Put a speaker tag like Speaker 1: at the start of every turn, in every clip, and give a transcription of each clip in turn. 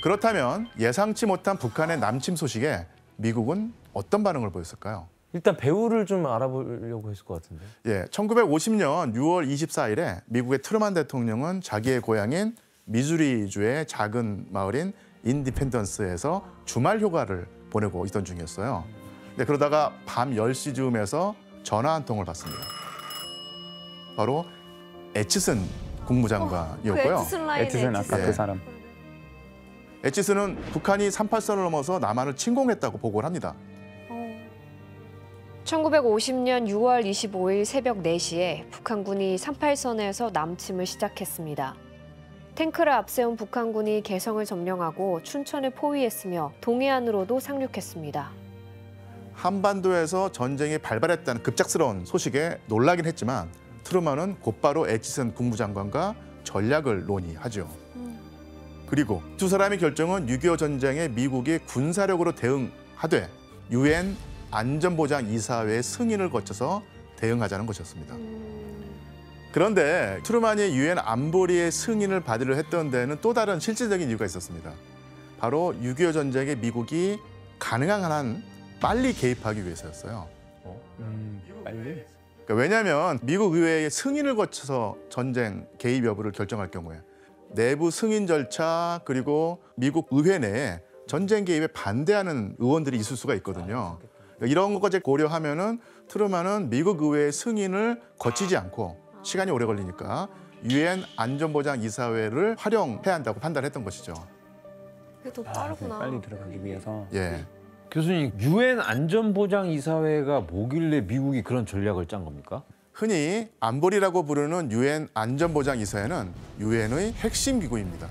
Speaker 1: 그렇다면 예상치 못한 북한의 남침 소식에 미국은 어떤 반응을 보였을까요?
Speaker 2: 일단 배후를 좀 알아보려고 했을 것 같은데.
Speaker 1: 예, 1950년 6월 24일에 미국의 트루만 대통령은 자기의 고향인 미주리주의 작은 마을인 인디펜던스에서 주말 휴가를 보내고 있던 중이었어요. 그러다가 밤 10시 즈음에서 전화 한 통을 받습니다. 바로 에치슨 국무장관이었고요.
Speaker 3: 에치슨 아까 그 사람.
Speaker 1: 에치슨은 북한이 38선을 넘어서 남한을 침공했다고 보고를 합니다.
Speaker 4: 1950년 6월 25일 새벽 4시에 북한군이 38선에서 남침을 시작했습니다. 탱크를 앞세운 북한군이 개성을 점령하고 춘천을 포위했으며 동해안으로도 상륙했습니다.
Speaker 1: 한반도에서 전쟁이 발발했다는 급작스러운 소식에 놀라긴 했지만 트루먼은 곧바로 에치슨 국무장관과 전략을 논의하죠. 그리고 두 사람의 결정은 6.25 전쟁에 미국이 군사력으로 대응하되 유엔 안전보장이사회의 승인을 거쳐서 대응하자는 것이었습니다. 그런데 트루먼이 유엔 안보리의 승인을 받으려 했던 데는 또 다른 실질적인 이유가 있었습니다. 바로 6.25 전쟁에 미국이 가능한 한 빨리 개입하기 위해서였어요.
Speaker 3: 빨리?
Speaker 1: 그러니까 왜냐하면 미국 의회의 승인을 거쳐서 전쟁 개입 여부를 결정할 경우에 내부 승인 절차 그리고 미국 의회 내에 전쟁 개입에 반대하는 의원들이 있을 수가 있거든요. 이런 것까지 고려하면은 트루먼은 미국 의회의 승인을 거치지 않고 시간이 오래 걸리니까 유엔 안전보장이사회를 활용해야 한다고 판단했던 것이죠.
Speaker 4: 그게 더 빠르구나.
Speaker 3: 빨리 들어가기 위해서.
Speaker 1: 예.
Speaker 2: 교수님, 유엔 안전보장이사회가 뭐길래 미국이 그런 전략을 짠 겁니까?
Speaker 1: 흔히 안보리라고 부르는 유엔 안전보장이사회는 유엔의 핵심 기구입니다.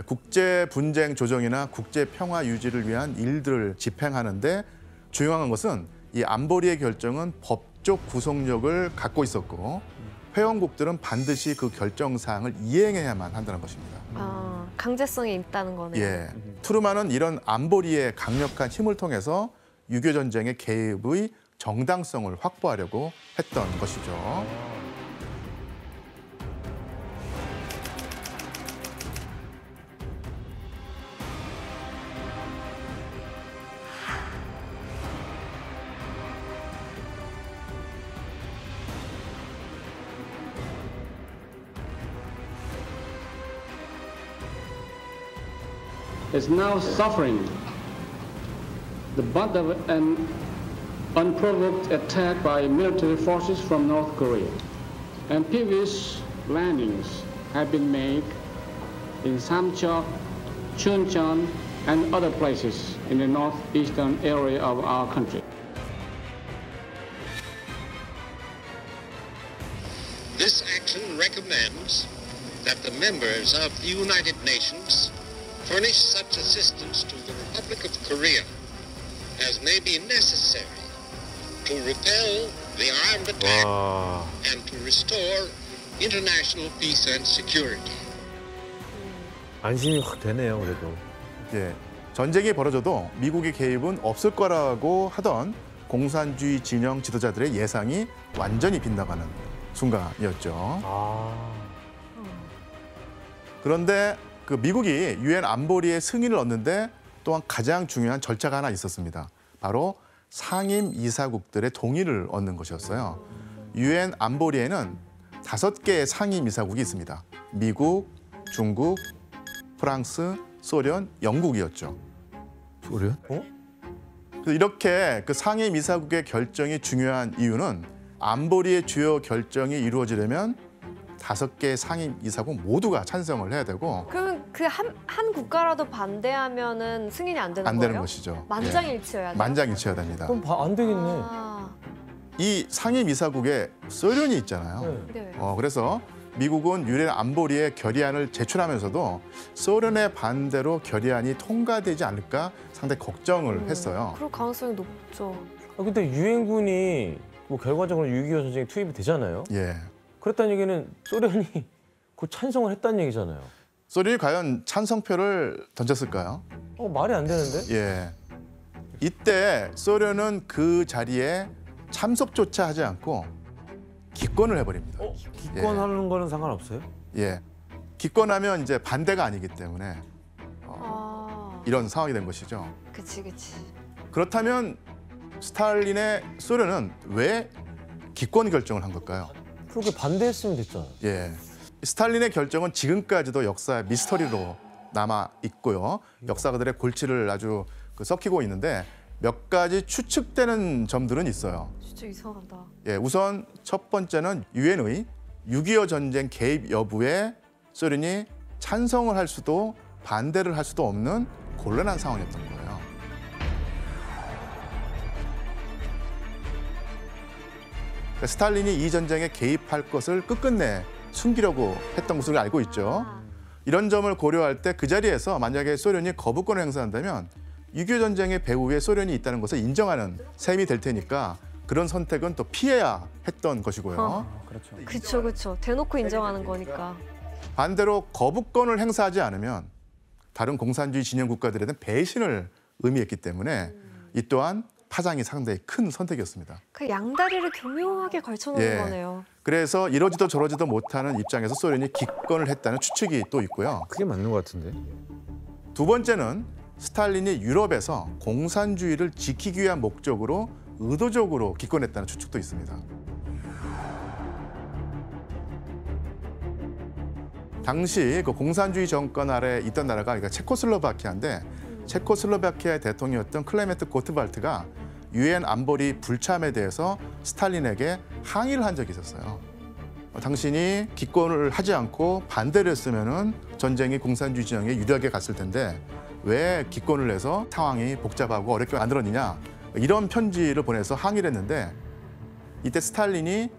Speaker 1: 국제 분쟁 조정이나 국제 평화 유지를 위한 일들을 집행하는데 중요한 것은 이 안보리의 결정은 법적 구속력을 갖고 있었고 회원국들은 반드시 그 결정 사항을 이행해야만 한다는 것입니다.
Speaker 4: 아, 강제성이 있다는 거네요.
Speaker 1: 예, 트루먼은 이런 안보리의 강력한 힘을 통해서 6.25 전쟁의 개입의 정당성을 확보하려고 했던 것이죠.
Speaker 5: is now suffering the brunt of an unprovoked attack by military forces from North Korea. Amphibious landings have been made in Samcheok, Chuncheon, and other places in the northeastern area of our country.
Speaker 6: This action recommends that the members of the United Nations furnish such assistance to the Republic of Korea as may be necessary to repel the armed attack and to restore international peace and security.
Speaker 2: 안심이 확 되네요, 그래도.
Speaker 1: 예, 전쟁이 벌어져도 미국의 개입은 없을 거라고 하던 공산주의 진영 지도자들의 예상이 완전히 빗나가는 순간이었죠. 그런데 그 미국이 유엔 안보리의 승인을 얻는데 또한 가장 중요한 절차가 하나 있었습니다. 바로 상임 이사국들의 동의를 얻는 것이었어요. 유엔 안보리에는 5개의 상임 이사국이 있습니다. 미국, 중국, 프랑스, 소련, 영국이었죠.
Speaker 2: 소련?
Speaker 1: 그래서 이렇게 그 상임 이사국의 결정이 중요한 이유는 안보리의 주요 결정이 이루어지려면 5개 상임 이사국 모두가 찬성을 해야 되고
Speaker 4: 그러면 그 한 국가라도 반대하면은 승인이 안 되는 거예요?
Speaker 1: 안 되는 것이죠.
Speaker 4: 만장일치여야죠.
Speaker 1: 만장일치여야 됩니다.
Speaker 2: 그럼 안 되겠네.
Speaker 1: 이 상임 이사국에 소련이 있잖아요.
Speaker 4: 네.
Speaker 1: 그래서 미국은 유엔 안보리에 결의안을 제출하면서도 소련의 반대로 결의안이 통과되지 않을까 상당히 걱정을 했어요.
Speaker 4: 그럴 가능성이 높죠.
Speaker 2: 근데 유엔군이 뭐 결과적으로 6.25 전쟁에 투입이 되잖아요.
Speaker 1: 예.
Speaker 2: 그랬다는 얘기는 소련이 그 찬성을 했다는 얘기잖아요.
Speaker 1: 소련이 과연 찬성표를 던졌을까요?
Speaker 2: 말이 안 되는데?
Speaker 1: 예. 이때 소련은 그 자리에 참석조차 하지 않고 기권을 해버립니다.
Speaker 2: 기권하는 거는 상관없어요?
Speaker 1: 예. 기권하면 이제 반대가 아니기 때문에 이런 상황이 된 것이죠.
Speaker 4: 그치.
Speaker 1: 그렇다면 스탈린의 소련은 왜 기권 결정을 한 걸까요?
Speaker 7: 그렇게 반대했으면 됐잖아요.
Speaker 1: 예, 스탈린의 결정은 지금까지도 역사의 미스터리로 남아 있고요. 역사가들의 골치를 아주 썩히고 있는데 몇 가지 추측되는 점들은 있어요.
Speaker 4: 진짜 이상하다.
Speaker 1: 예, 우선 첫 번째는 유엔의 6.25 전쟁 개입 여부에 소련이 찬성을 할 수도 반대를 할 수도 없는 곤란한 상황이었던 거예요. 그러니까 스탈린이 이 전쟁에 개입할 것을 끝끝내 숨기려고 했던 것으로 알고 있죠. 이런 점을 고려할 때 그 자리에서 만약에 소련이 거부권을 행사한다면 6.25 전쟁의 배후에 소련이 있다는 것을 인정하는 셈이 될 테니까 그런 선택은 또 피해야 했던 것이고요.
Speaker 3: 그렇죠.
Speaker 4: 그쵸. 대놓고 인정하는 거니까.
Speaker 1: 반대로 거부권을 행사하지 않으면 다른 공산주의 진영 국가들에 대한 배신을 의미했기 때문에 이 또한 파장이 상당히 큰 선택이었습니다.
Speaker 4: 그 양다리를 교묘하게 걸쳐놓은
Speaker 1: 예.
Speaker 4: 거네요.
Speaker 1: 그래서 이러지도 저러지도 못하는 입장에서 소련이 기권을 했다는 추측이 또 있고요.
Speaker 2: 그게 맞는 것 같은데.
Speaker 1: 두 번째는 스탈린이 유럽에서 공산주의를 지키기 위한 목적으로 의도적으로 기권했다는 추측도 있습니다. 당시 그 공산주의 정권 아래 있던 나라가 그러니까 체코슬로바키아인데 체코슬로바키아의 대통령이었던 클레멘트 고트발트가 유엔 안보리 불참에 대해서 스탈린에게 항의를 한 적이 있었어요. 당신이 기권을 하지 않고 반대를 했으면은 전쟁이 공산주의 진영에 유리하게 갔을 텐데 왜 기권을 해서 상황이 복잡하고 어렵게 만들었느냐 이런 편지를 보내서 항의를 했는데 이때 스탈린이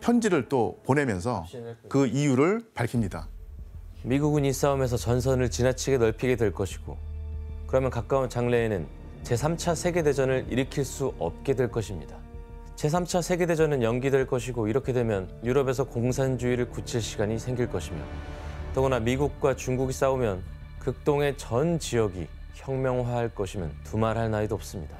Speaker 1: 편지를 또 보내면서 그 이유를 밝힙니다.
Speaker 7: 미국은 이 싸움에서 전선을 지나치게 넓히게 될 것이고 그러면 가까운 장래에는 제3차 세계대전을 일으킬 수 없게 될 것입니다. 제3차 세계대전은 연기될 것이고 이렇게 되면 유럽에서 공산주의를 굳힐 시간이 생길 것이며 더구나 미국과 중국이 싸우면 극동의 전 지역이 혁명화할 것이면 두말할 나위도 없습니다.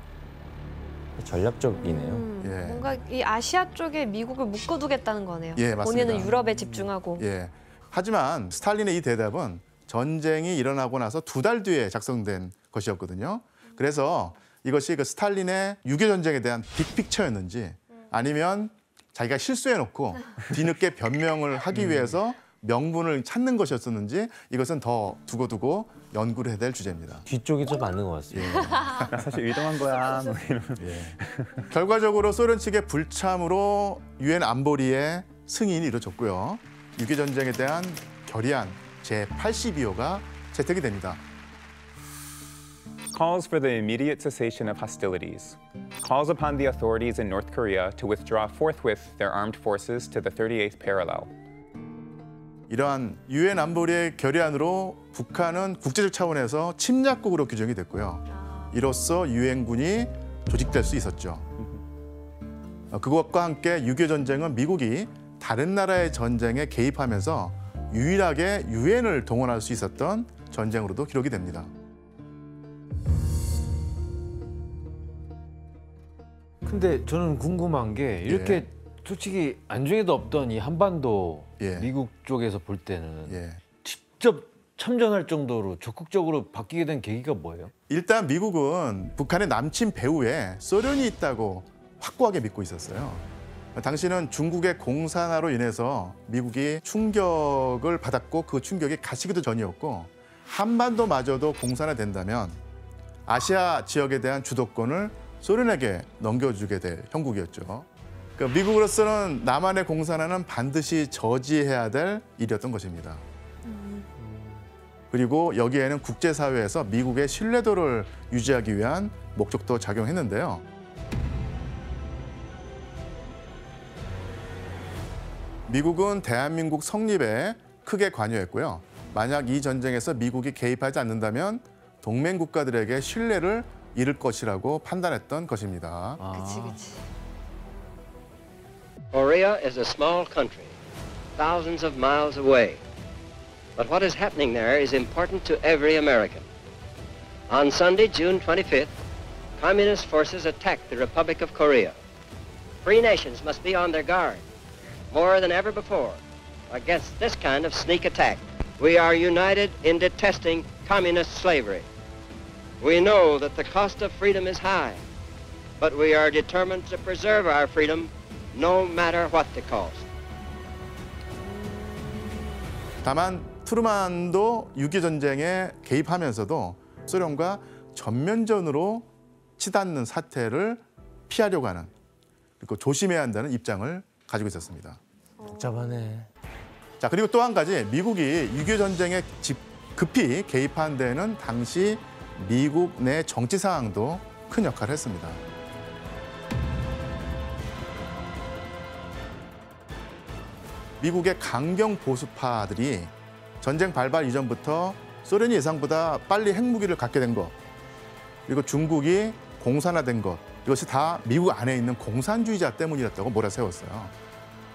Speaker 7: 전략적이네요.
Speaker 1: 예.
Speaker 4: 뭔가 이 아시아 쪽에 미국을 묶어두겠다는 거네요.
Speaker 1: 예, 맞습니다.
Speaker 4: 본인은 유럽에 집중하고.
Speaker 1: 예. 하지만 스탈린의 이 대답은 전쟁이 일어나고 나서 2달 뒤에 작성된 것이었거든요. 그래서 이것이 그 스탈린의 6.25 전쟁에 대한 빅픽처였는지 아니면 자기가 실수해놓고 뒤늦게 변명을 하기 위해서 명분을 찾는 것이었었는지 이것은 더 두고두고 연구를 해야 될 주제입니다.
Speaker 7: 뒤쪽이 좀 맞는 것 같습니다.
Speaker 3: 사실 의도한 거야. 뭐 이런.
Speaker 1: 결과적으로 소련 측의 불참으로 유엔 안보리의 승인이 이루어졌고요. 6.25 전쟁에 대한 결의안 제82호가 채택이 됩니다.
Speaker 3: Calls for the immediate cessation of hostilities. Calls upon the authorities in North Korea to withdraw forthwith their armed forces to the 38th parallel.
Speaker 1: 이러한 유엔 안보리의 결의안으로 북한은 국제적 차원에서 침략국으로 규정이 됐고요. 이로써 유엔군이 조직될 수 있었죠. 그것과 함께 6.25 전쟁은 미국이 다른 나라의 전쟁에 개입하면서 유일하게 유엔을 동원할 수 있었던 전쟁으로도 기록이 됩니다.
Speaker 2: 근데 저는 궁금한 게 이렇게 솔직히 안중에도 없던 이 한반도
Speaker 1: 예.
Speaker 2: 미국 쪽에서 볼 때는
Speaker 1: 예.
Speaker 2: 직접 참전할 정도로 적극적으로 바뀌게 된 계기가 뭐예요?
Speaker 1: 일단 미국은 북한의 남침 배후에 소련이 있다고 확고하게 믿고 있었어요. 당시는 중국의 공산화로 인해서 미국이 충격을 받았고 그 충격이 가시기도 전이었고 한반도마저도 공산화된다면 아시아 지역에 대한 주도권을 소련에게 넘겨주게 될 형국이었죠. 그러니까 미국으로서는 남한의 공산화는 반드시 저지해야 될 일이었던 것입니다. 그리고 여기에는 국제사회에서 미국의 신뢰도를 유지하기 위한 목적도 작용했는데요. 미국은 대한민국 성립에 크게 관여했고요. 만약 이 전쟁에서 미국이 개입하지 않는다면 동맹 국가들에게 신뢰를 잃을 것이라고 판단했던 것입니다.
Speaker 4: 그치.
Speaker 6: Korea is a small country, thousands of miles away. But what is happening there is important to every American. On Sunday, June 25th, communist forces attacked the Republic of Korea. Free nations must be on their guard, more than ever before, against this kind of sneak attack. We are united in detesting
Speaker 8: communist slavery. We know that the cost of freedom is high, but we are determined to preserve our freedom no matter what the cost.
Speaker 1: 다만 트루만도 6.25 전쟁에 개입하면서도 소련과 전면전으로 치닫는 사태를 피하려고 하는, 그리고 조심해야 한다는 입장을 가지고 있었습니다.
Speaker 7: 복잡하네.
Speaker 1: 자, 그리고 또 한 가지, 미국이 6.25 전쟁에 급히 개입한 데는 당시 미국 내 정치 상황도 큰 역할을 했습니다. 미국의 강경 보수파들이 전쟁 발발 이전부터 소련이 예상보다 빨리 핵무기를 갖게 된 것, 그리고 중국이 공산화된 것, 이것이 다 미국 안에 있는 공산주의자 때문이었다고 몰아세웠어요.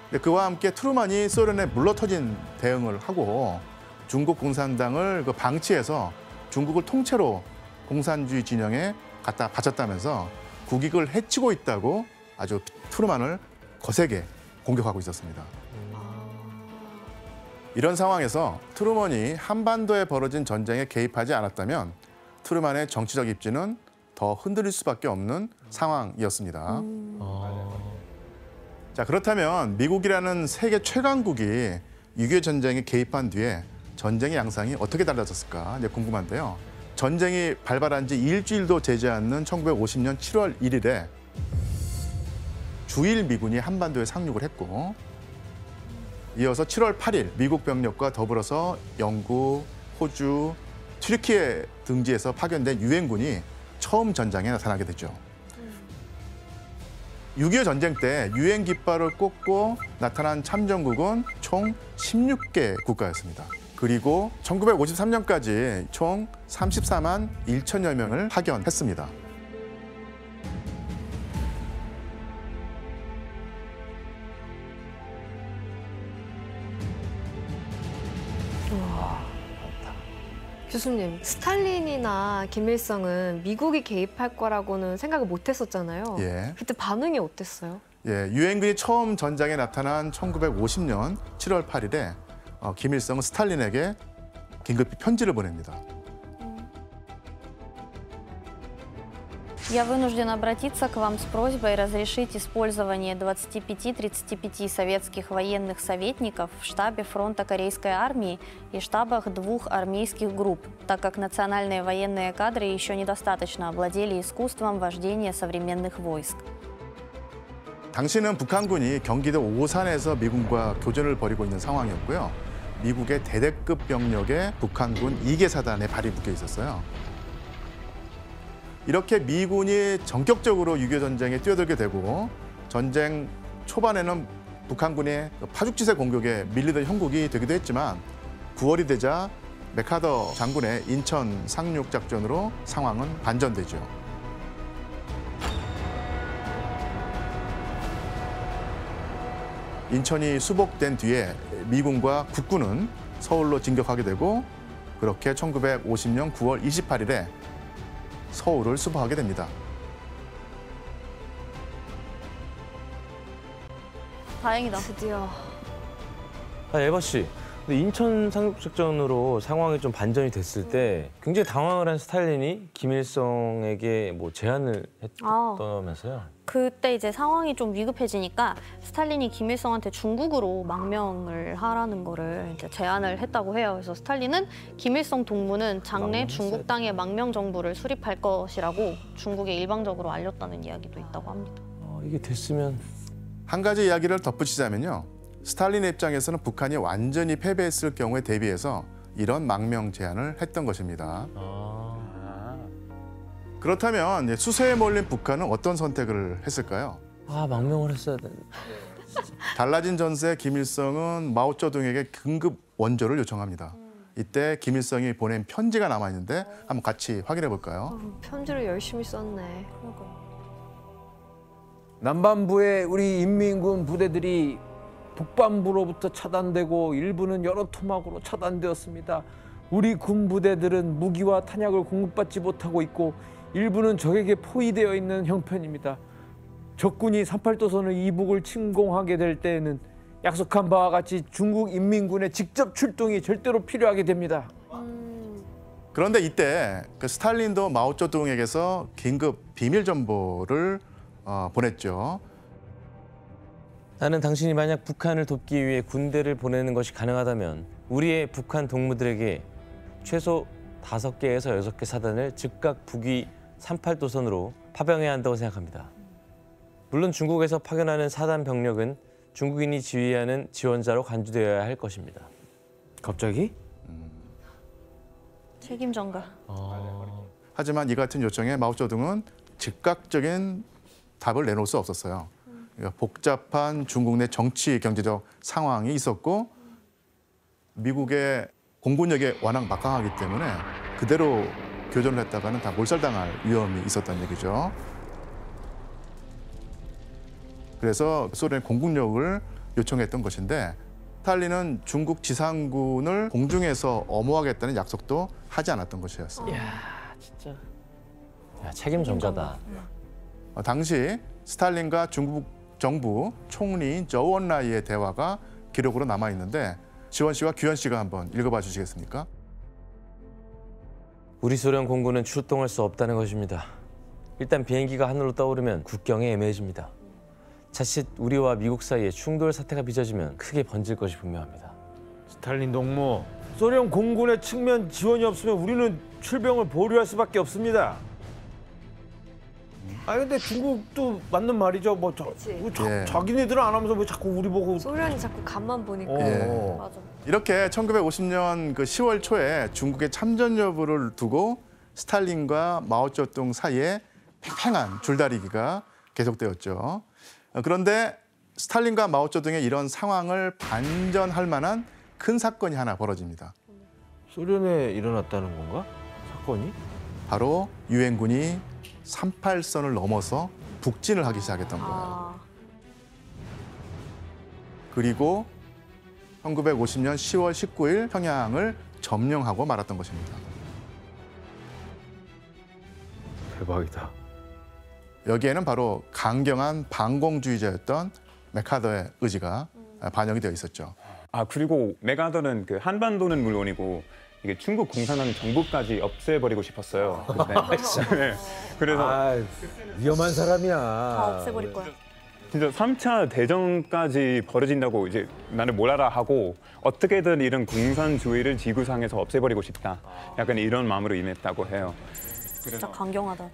Speaker 1: 근데 그와 함께 트루만이 소련에 물러터진 대응을 하고 중국 공산당을 방치해서 중국을 통째로 공산주의 진영에 갖다 바쳤다면서 국익을 해치고 있다고 아주 트루만을 거세게 공격하고 있었습니다. 이런 상황에서 트루먼이 한반도에 벌어진 전쟁에 개입하지 않았다면 트루만의 정치적 입지는 더 흔들릴 수밖에 없는 상황이었습니다. 자, 그렇다면 미국이라는 세계 최강국이 6.25 전쟁에 개입한 뒤에 전쟁의 양상이 어떻게 달라졌을까 이제 궁금한데요. 전쟁이 발발한 지 일주일도 되지 않는 1950년 7월 1일에 주일 미군이 한반도에 상륙을 했고, 이어서 7월 8일 미국 병력과 더불어서 영국, 호주, 튀르키예 등지에서 파견된 유엔군이 처음 전장에 나타나게 되죠. 6.25 전쟁 때 유엔 깃발을 꽂고 나타난 참전국은 총 16개 국가였습니다. 그리고 1953년까지 총 34만 1천여 명을 파견했습니다.
Speaker 4: 교수님, 스탈린이나 김일성은 미국이 개입할 거라고는 생각을 못 했었잖아요.
Speaker 1: 예.
Speaker 4: 그때 반응이 어땠어요?
Speaker 1: 예, 유엔군이 처음 전장에 나타난 1950년 7월 8일에 김일성은 스탈린에게 긴급히 편지를 보냅니다.
Speaker 9: Я вынужден обратиться к вам с просьбой разрешить использование 25-35 советских военных советников в штабе фронта Корейской армии и штабах двух армейских групп, так как национальные военные кадры еще недостаточно овладели искусством вождения современных войск.
Speaker 1: 당시는 북한군이 경기도 오산에서 미군과 교전을 벌이고 있는 상황이었고요. 미국의 대대급 병력에 북한군 2개 사단에 발이 묶여 있었어요. 이렇게 미군이 전격적으로 6.25 전쟁에 뛰어들게 되고 전쟁 초반에는 북한군의 파죽지세 공격에 밀리던 형국이 되기도 했지만 9월이 되자 맥카더 장군의 인천 상륙 작전으로 상황은 반전되죠. 인천이 수복된 뒤에 미군과 국군은 서울로 진격하게 되고 그렇게 1950년 9월 28일에 서울을 수복하게 됩니다.
Speaker 9: 다행이다.
Speaker 4: 드디어.
Speaker 7: 에바 씨, 근데 인천 상륙작전으로 상황이 좀 반전이 됐을 때 굉장히 당황을 한 스탈린이 김일성에게 뭐 제안을 했다면서요?
Speaker 9: 그때 이제 상황이 좀 위급해지니까 스탈린이 김일성한테 중국으로 망명을 하라는 거를 이제 제안을 했다고 해요. 그래서 스탈린은 김일성 동무는 장래 중국 땅의 망명 정부를 수립할 것이라고 중국에 일방적으로 알렸다는 이야기도 있다고 합니다.
Speaker 7: 이게 됐으면
Speaker 1: 한 가지 이야기를 덧붙이자면요. 스탈린의 입장에서는 북한이 완전히 패배했을 경우에 대비해서 이런 망명 제안을 했던 것입니다. 그렇다면 수세에 몰린 북한은 어떤 선택을 했을까요?
Speaker 7: 망명을 했어야 되는데.
Speaker 1: 달라진 전세 김일성은 마오쩌둥에게 긴급 원조를 요청합니다. 이때 김일성이 보낸 편지가 남아있는데 한번 같이 확인해 볼까요?
Speaker 4: 편지를 열심히 썼네.
Speaker 2: 남반부의 우리 인민군 부대들이 북반부로부터 차단되고 일부는 여러 토막으로 차단되었습니다. 우리 군 부대들은 무기와 탄약을 공급받지 못하고 있고 일부는 적에게 포위되어 있는 형편입니다. 적군이 38도선의 이북을 침공하게 될 때에는 약속한 바와 같이 중국 인민군의 직접 출동이 절대로 필요하게 됩니다.
Speaker 1: 그런데 이때 그 스탈린도 마오쩌둥에게서 긴급 비밀 정보를 보냈죠.
Speaker 7: 나는 당신이 만약 북한을 돕기 위해 군대를 보내는 것이 가능하다면 우리의 북한 동무들에게 최소 5개에서 6개 사단을 즉각 북위 38도선으로 파병해야 한다고 생각합니다. 물론 중국에서 파견하는 사단 병력은 중국인이 지휘하는 지원자로 간주되어야 할 것입니다.
Speaker 2: 갑자기?
Speaker 9: 책임 전가.
Speaker 1: 하지만 이 같은 요청에 마오쩌둥은 즉각적인 답을 내놓을 수 없었어요. 그러니까 복잡한 중국 내 정치 경제적 상황이 있었고 미국의 공군력이 워낙 막강하기 때문에 그대로 교전을 했다가는 다 몰살당할 위험이 있었다는 얘기죠. 그래서 소련의 공군력을 요청했던 것인데 스탈린은 중국 지상군을 공중에서 엄호하겠다는 약속도 하지 않았던 것이었습니다.
Speaker 7: 이야, 진짜. 야, 책임 전가다.
Speaker 1: 당시 스탈린과 중국 정부 총리인 저우언라이의 대화가 기록으로 남아 있는데 지원 씨와 규현 씨가 한번 읽어봐 주시겠습니까?
Speaker 7: 우리 소련 공군은 출동할 수 없다는 것입니다. 일단 비행기가 하늘로 떠오르면 국경이 애매해집니다. 자칫 우리와 미국 사이에 충돌 사태가 빚어지면 크게 번질 것이 분명합니다.
Speaker 2: 스탈린 동무, 소련 공군의 측면 지원이 없으면 우리는 출병을 보류할 수밖에 없습니다. 근데 중국도 맞는 말이죠.
Speaker 1: 예.
Speaker 2: 자기네들은 안 하면서 왜 자꾸 우리 보고.
Speaker 4: 소련이 자꾸 간만 보니까.
Speaker 1: 예.
Speaker 9: 맞아.
Speaker 1: 이렇게 1950년 그 10월 초에 중국의 참전 여부를 두고 스탈린과 마오쩌둥 사이에 팽팽한 줄다리기가 계속되었죠. 그런데 스탈린과 마오쩌둥의 이런 상황을 반전할 만한 큰 사건이 하나 벌어집니다.
Speaker 2: 소련에 일어났다는 건가? 사건이?
Speaker 1: 바로 유엔군이 38선을 넘어서 북진을 하기 시작했던 거예요. 그리고 1950년 10월 19일 평양을 점령하고 말았던 것입니다.
Speaker 2: 대박이다.
Speaker 1: 여기에는 바로 강경한 반공주의자였던 맥카더의 의지가 반영이 되어 있었죠.
Speaker 3: 그리고 맥카더는 그 한반도는 물론이고 이게 중국 공산당 정부까지 없애버리고 싶었어요. 네. 그래서
Speaker 2: 위험한 사람이야.
Speaker 9: 다 없애버릴 거야.
Speaker 3: 진짜 3차 대전까지 벌어진다고 이제 나는 뭘 알아 하고 어떻게든 이런 공산주의를 지구상에서 없애버리고 싶다. 약간 이런 마음으로 임했다고 해요.
Speaker 9: 진짜 강경하다.